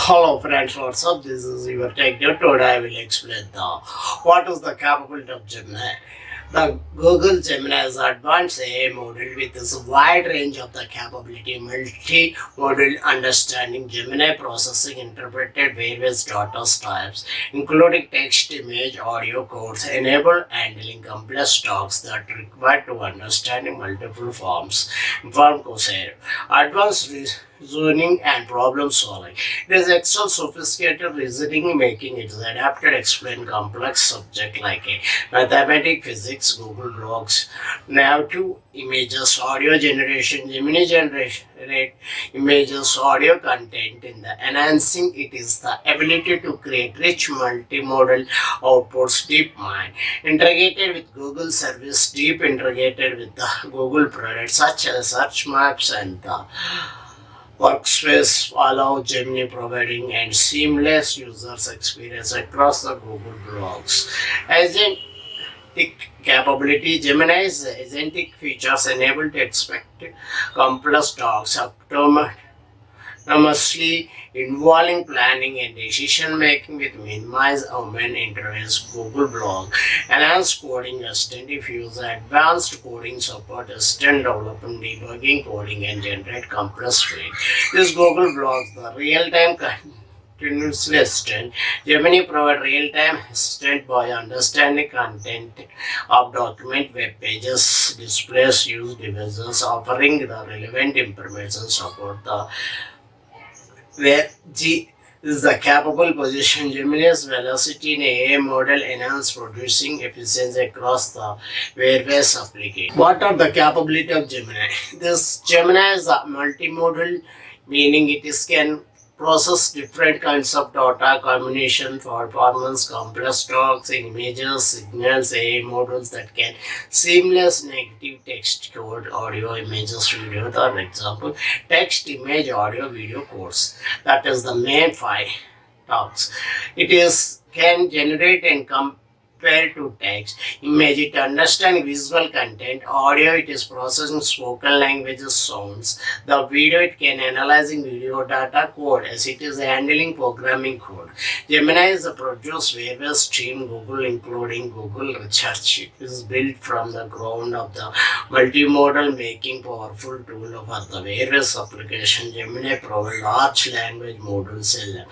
Hello friends, what's up? This is your tech Dude. Today I will explain what is the capability of Gemini. The Google Gemini is advanced AI model with this wide range of the capability, multi-modal understanding, Gemini processing, interpreted various data types, including text, image, audio codes, enable handling complex talks that require to understanding multiple forms, inform Corsair, advanced reasoning and problem solving. It is extra sophisticated reasoning, making it adapted explain complex subject like a mathematics, physics, Google Blogs. Now to images, audio generation, Gemini generate images, audio content in the enhancing it is the ability to create rich multimodal outputs, DeepMind, integrated with Google service, deep integrated with the Google products such as search maps and the Workspace allow Gemini providing and seamless users experience across the Google Blogs. Agentic capability, Gemini's agentic features enable to expect complex tasks autonomously involving planning and decision making with minimized human interference. Google Blog enhanced coding assistant if use advanced coding support assistant development debugging coding and generate complex code. This Google Blogs the real-time continuously assistant. Gemini provide real-time assistant by understanding content of document, web pages, displays, use devices, offering the relevant information support the where G is the capable position. Gemini's velocity in AI model enhance producing efficiency across the various applications. What are the capability of Gemini? This Gemini is a multimodal, meaning it is can process different kinds of data combination for performance, complex talks, images, signals, AI models that can seamless negative text, code, audio, images, video. For example, text, image, audio, video codes. That is the main five talks. It is can generate and compare to text, image it understand visual content, audio it is processing spoken languages sounds, the video it can analyzing video data code as it is handling programming code. Gemini is a produce various stream Google including Google Research. It is built from the ground of the multimodal making powerful tool for the various application. Gemini provide large language models and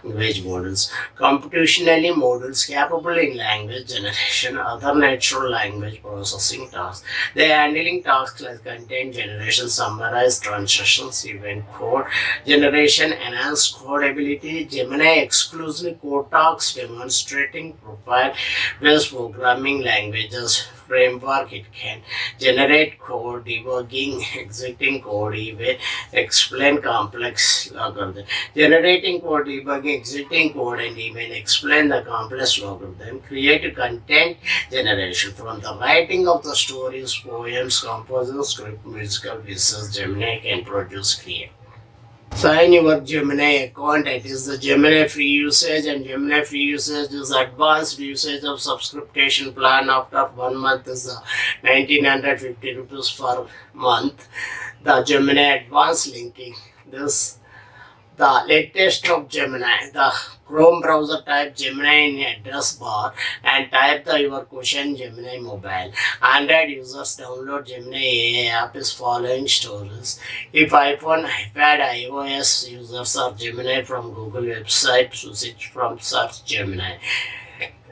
language models, computationally models capable in language generation, other natural language processing tasks. They are handling tasks like content generation, summarize, translations, event code generation, enhanced code ability. Gemini exclusively code talks demonstrating profile-based programming languages framework. It can generate code, debugging existing code, even explain complex algorithm. Generating code, debugging existing code, and even explain the complex algorithm. Create content generation from the writing of the stories, poems, composition, script, musical pieces. Gemini can produce create. Sign your Gemini account. It is the Gemini free usage, and Gemini free usage is advanced usage of subscription plan. After 1 month is 1950 rupees per month. The Gemini advanced linking. This the latest of Gemini. The Chrome browser type Gemini in address bar and type your question Gemini mobile. Android users download Gemini AI app is following stories. If iPhone, iPad, iOS users are Gemini from Google website, switch from search Gemini.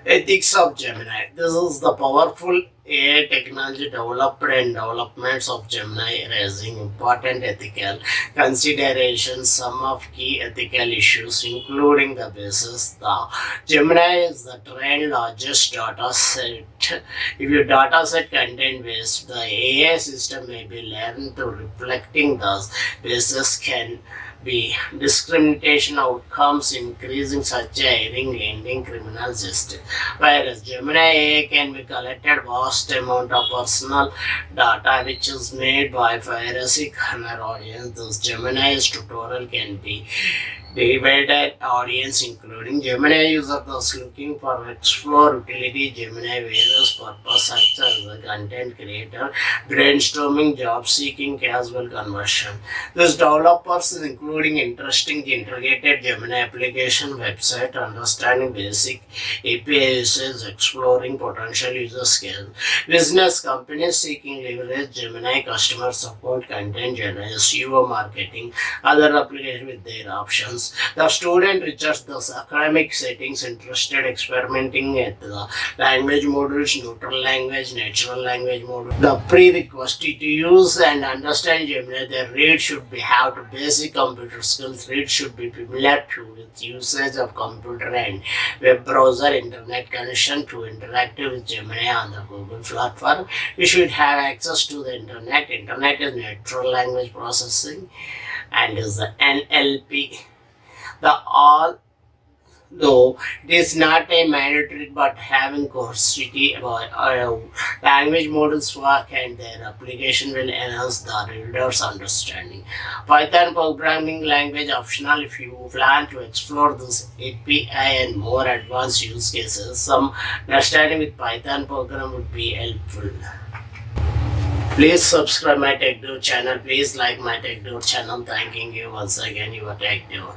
Ethics of Gemini. This is the powerful AI technology developed and developments of Gemini raising important ethical considerations. Some of key ethical issues including the basis. The Gemini is the trained largest data set. If your data set content based, the AI system may be learned to reflecting those basis can be discrimination outcomes increasing such as hiring, lending, criminal justice. Whereas Gemini AI can be collected vast amount of personal data which is made by piracy audience. This Gemini's tutorial can be Divided audience including Gemini user those looking for explore utility Gemini various purpose such as a content creator, brainstorming, job seeking, casual conversion. These developers including interesting integrated Gemini application website, understanding basic API usage, exploring potential user scale. Business companies seeking leverage Gemini customer support, content generation, SEO marketing, other applications with their options. The student reaches the academic settings interested experimenting at the language modules, neutral language, natural language module. The prerequisite to use and understand Gemini, the read should be have to basic computer skills. Read should be familiar to with usage of computer and web browser, internet connection to interactive with Gemini on the Google platform. You should have access to the internet. Internet is natural language processing and is the NLP. The all though it is not a mandatory but having curiosity about language models work and their application will enhance the reader's understanding. Python programming language optional if you plan to explore this API and more advanced use cases. Some understanding with Python program would be helpful. Please subscribe my TechDude channel. Please like my TechDude channel. Thanking you once again your TechDude.